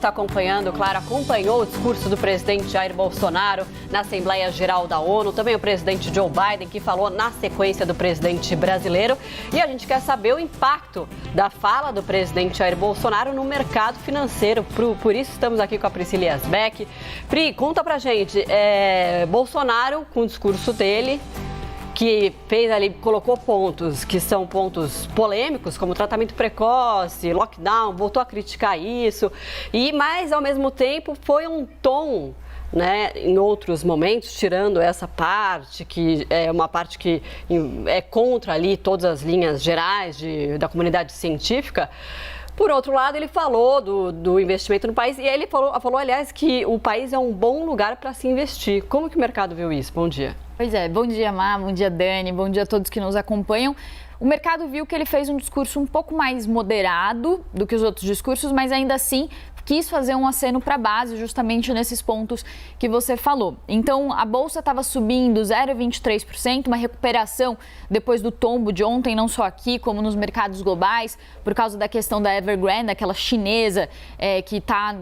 Está acompanhando, claro, acompanhou o discurso do presidente Jair Bolsonaro na Assembleia Geral da ONU, também o presidente Joe Biden, que falou na sequência do presidente brasileiro. E a gente quer saber o impacto da fala do presidente Jair Bolsonaro no mercado financeiro. Por isso estamos aqui com a Priscila Yasbeck. Pri, conta pra gente, Bolsonaro, com o discurso dele, que fez ali, colocou pontos que são pontos polêmicos, como tratamento precoce, lockdown, voltou a criticar isso, mas ao mesmo tempo foi um tom, né, em outros momentos, tirando essa parte, que é uma parte que é contra ali todas as linhas gerais da comunidade científica. Por outro lado, ele falou do investimento no país e ele falou, aliás, que o país é um bom lugar para se investir. Como que o mercado viu isso? Bom dia. Pois é, bom dia, Má, bom dia, Dani, bom dia a todos que nos acompanham. O mercado viu que ele fez um discurso um pouco mais moderado do que os outros discursos, mas ainda assim quis fazer um aceno para a base justamente nesses pontos que você falou. Então, a Bolsa estava subindo 0,23%, uma recuperação depois do tombo de ontem, não só aqui, como nos mercados globais, por causa da questão da Evergrande, aquela chinesa que está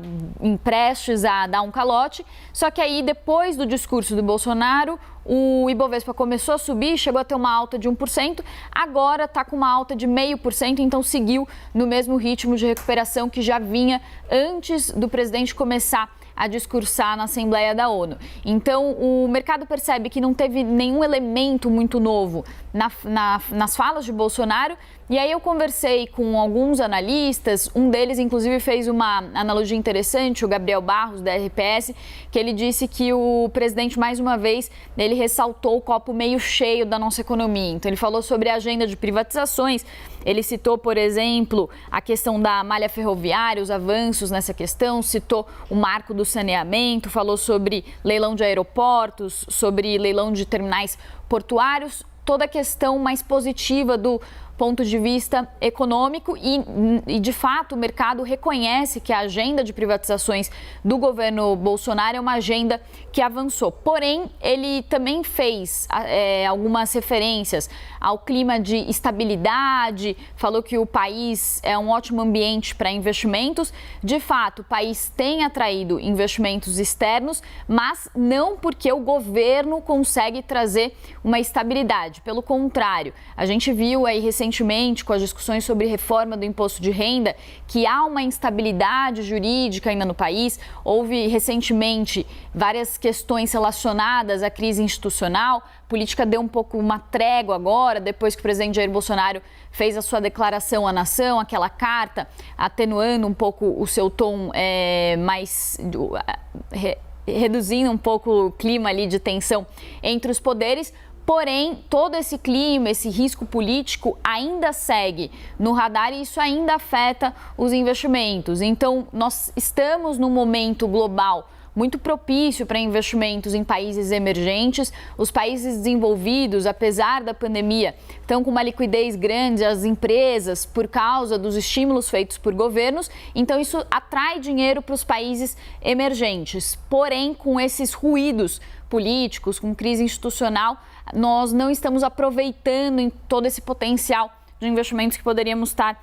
prestes a dar um calote. Só que aí, depois do discurso do Bolsonaro, o Ibovespa começou a subir, chegou a ter uma alta de 1%, agora está com uma alta de 0,5%, então seguiu no mesmo ritmo de recuperação que já vinha antes do presidente começar a discursar na Assembleia da ONU. Então, o mercado percebe que não teve nenhum elemento muito novo nas falas de Bolsonaro. E aí eu conversei com alguns analistas, um deles inclusive fez uma analogia interessante, o Gabriel Barros, da RPS, que ele disse que o presidente, mais uma vez, ele ressaltou o copo meio cheio da nossa economia. Então, ele falou sobre a agenda de privatizações, ele citou, por exemplo, a questão da malha ferroviária, os avanços nessa questão, citou o marco do saneamento, falou sobre leilão de aeroportos, sobre leilão de terminais portuários, toda a questão mais positiva do ponto de vista econômico e, de fato, o mercado reconhece que a agenda de privatizações do governo Bolsonaro é uma agenda que avançou. Porém, ele também fez algumas referências ao clima de estabilidade, falou que o país é um ótimo ambiente para investimentos. De fato, o país tem atraído investimentos externos, mas não porque o governo consegue trazer uma estabilidade. Pelo contrário, a gente viu aí recentemente, com as discussões sobre reforma do imposto de renda, que há uma instabilidade jurídica ainda no país. Houve recentemente várias questões relacionadas à crise institucional. A política deu um pouco uma trégua agora, depois que o presidente Jair Bolsonaro fez a sua declaração à nação, aquela carta, atenuando um pouco o seu tom reduzindo um pouco o clima ali de tensão entre os poderes. Porém, todo esse clima, esse risco político ainda segue no radar e isso ainda afeta os investimentos. Então, nós estamos num momento global muito propício para investimentos em países emergentes. Os países desenvolvidos, apesar da pandemia, estão com uma liquidez grande, as empresas, por causa dos estímulos feitos por governos. Então, isso atrai dinheiro para os países emergentes. Porém, com esses ruídos políticos, com crise institucional, nós não estamos aproveitando em todo esse potencial de investimentos que poderíamos estar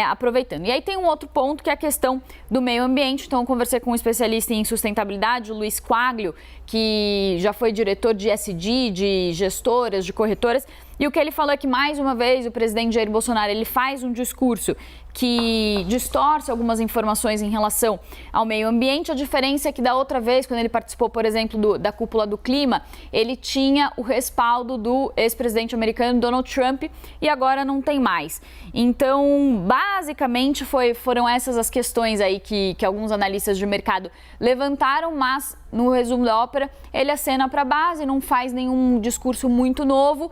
aproveitando. E aí tem um outro ponto que é a questão do meio ambiente. Então, eu conversei com um especialista em sustentabilidade, o Luiz Quaglio, que já foi diretor de ESG, de gestoras, de corretoras, e o que ele falou é que, mais uma vez, o presidente Jair Bolsonaro ele faz um discurso que distorce algumas informações em relação ao meio ambiente. A diferença é que, da outra vez, quando ele participou, por exemplo, da cúpula do clima, ele tinha o respaldo do ex-presidente americano Donald Trump e agora não tem mais. Então, basicamente, foram essas as questões aí que alguns analistas de mercado levantaram, mas, no resumo da ópera, ele acena para a base, não faz nenhum discurso muito novo.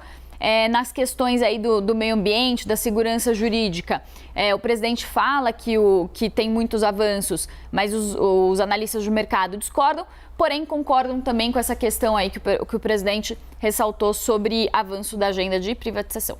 Nas questões aí do meio ambiente, da segurança jurídica, o presidente fala que tem muitos avanços, mas os analistas do mercado discordam, porém concordam também com essa questão aí que o presidente ressaltou sobre avanço da agenda de privatização.